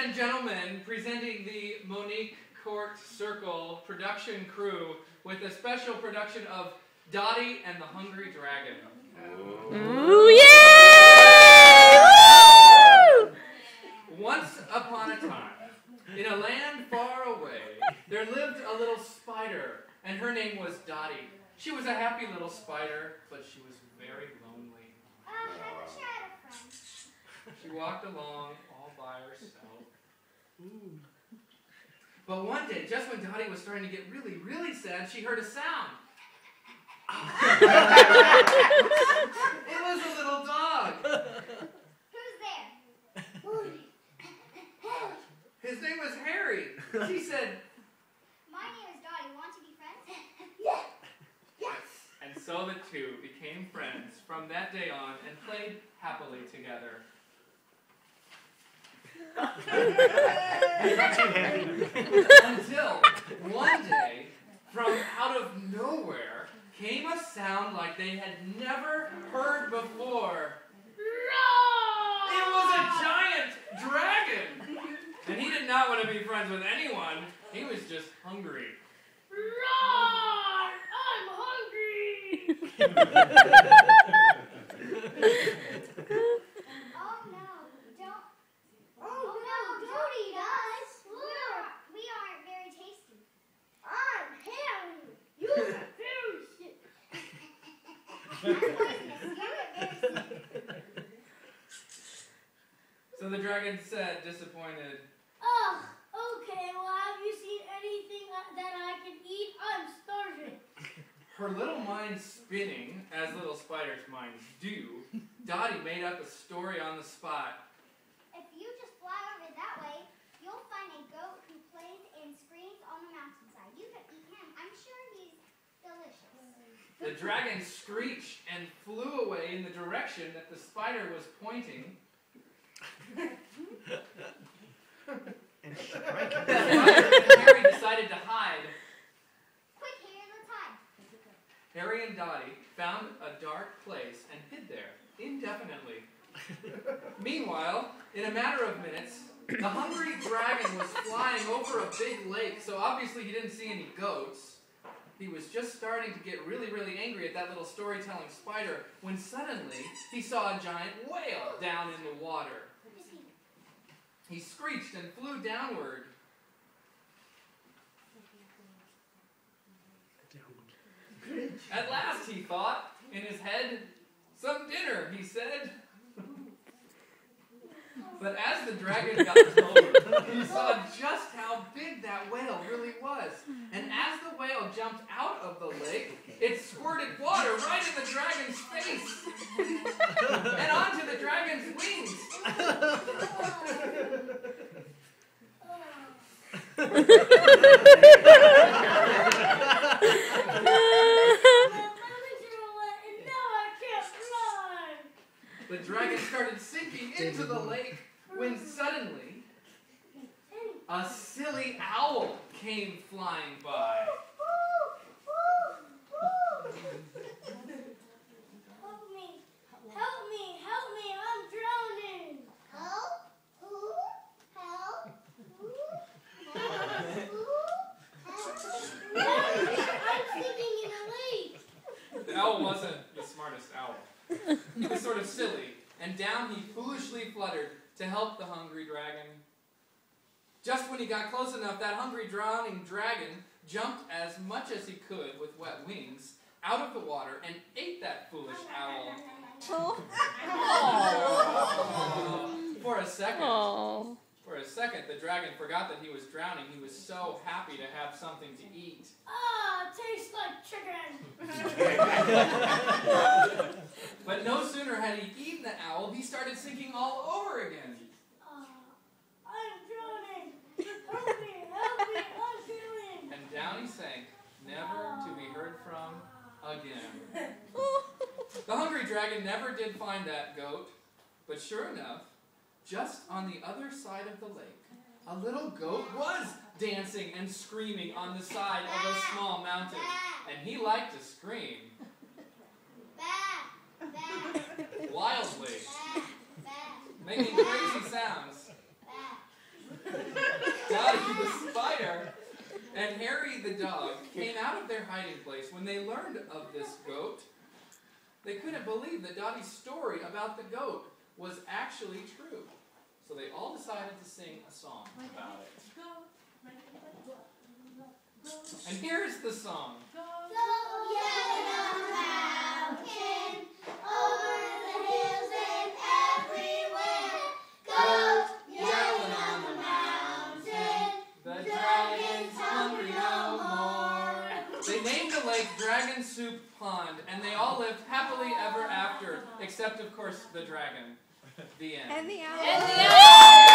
and gentlemen, presenting the Monique Circle production crew with a special production of Dottie and the Hungry Dragon. Ooh, yay! Once upon a time, in a land far away, there lived a little spider, and her name was Dottie. She was a happy little spider, but she was very lonely. I wish I had a friend. She walked along all by herself. Ooh. But one day, just when Dottie was starting to get really, really sad, she heard a sound. It was a little dog. Who's there? His name was Harry. She said, My name is Dottie. Want to be friends? yes. And so the two became friends from that day on and played happily together. Until one day, from out of nowhere, came a sound like they had never heard before. It was a giant dragon! And he did not want to be friends with anyone. He was just hungry. Roar! I'm hungry! Oh no, don't. Oh no, don't eat us. We aren't very tasty. I'm Harry. You are very sick. I'm poisonous. You're very sick. So the dragon said, disappointed, Oh, okay, well, have you seen anything that I can eat? I'm starving. her little mind spinning, as little spiders' minds do, Dottie made up a story on the spot. If you just fly over that way, you'll find a goat who plays and screams on the mountainside. You can eat him. I'm sure he's delicious. The dragon screeched and flew away in the direction that the spider was pointing. And strike him. Harry decided to hide. Quick, Harry, let's hide. Harry and Dottie found a dark place and hid there indefinitely. Meanwhile, in a matter of minutes, the hungry dragon was flying over a big lake, so obviously he didn't see any goats. He was just starting to get really, really angry at that little storytelling spider when suddenly he saw a giant whale down in the water. He screeched and flew downward. At last, he thought, in his head, some dinner, he said. But as the dragon got closer, he saw just how big that whale really was. And as the whale jumped out of the lake, it squirted water right in the dragon's face. And onto the dragon's wings. The dragon started sinking into the lake when suddenly a silly owl came flying by. Help me, I'm drowning. Help? Who? Help? Who? I'm sinking in a lake. The owl wasn't the smartest owl. He was sort of silly, and down he foolishly fluttered to help the hungry dragon. Just when he got close enough, that hungry, drowning dragon jumped as much as he could with wet wings out of the water and ate that foolish owl. Oh. For a second, Oh. the dragon forgot that he was drowning. He was so happy to have something to eat. Ah, tastes like chicken. But no sooner had he eaten the owl, he started sinking all over again. I'm drowning. Help me, I'm drowning. And down he sank, never to be heard from again. The hungry dragon never did find that goat, but sure enough, just on the other side of the lake, a little goat was dancing and screaming on the side of a small mountain. And he liked to scream. Wildly. Making crazy sounds. the spider and Harry the dog came out of their hiding place when they learned of this goat. They couldn't believe that Dottie's story about the goat was actually true. So they all decided to sing a song about it. And here's the song. Go down the mountain, over the hills and everywhere. Go yelling on the mountain, The dragon's hungry no more. They named the lake Dragon Soup Pond, and they all lived happily ever after, except, of course, the dragon. The end. And the owl.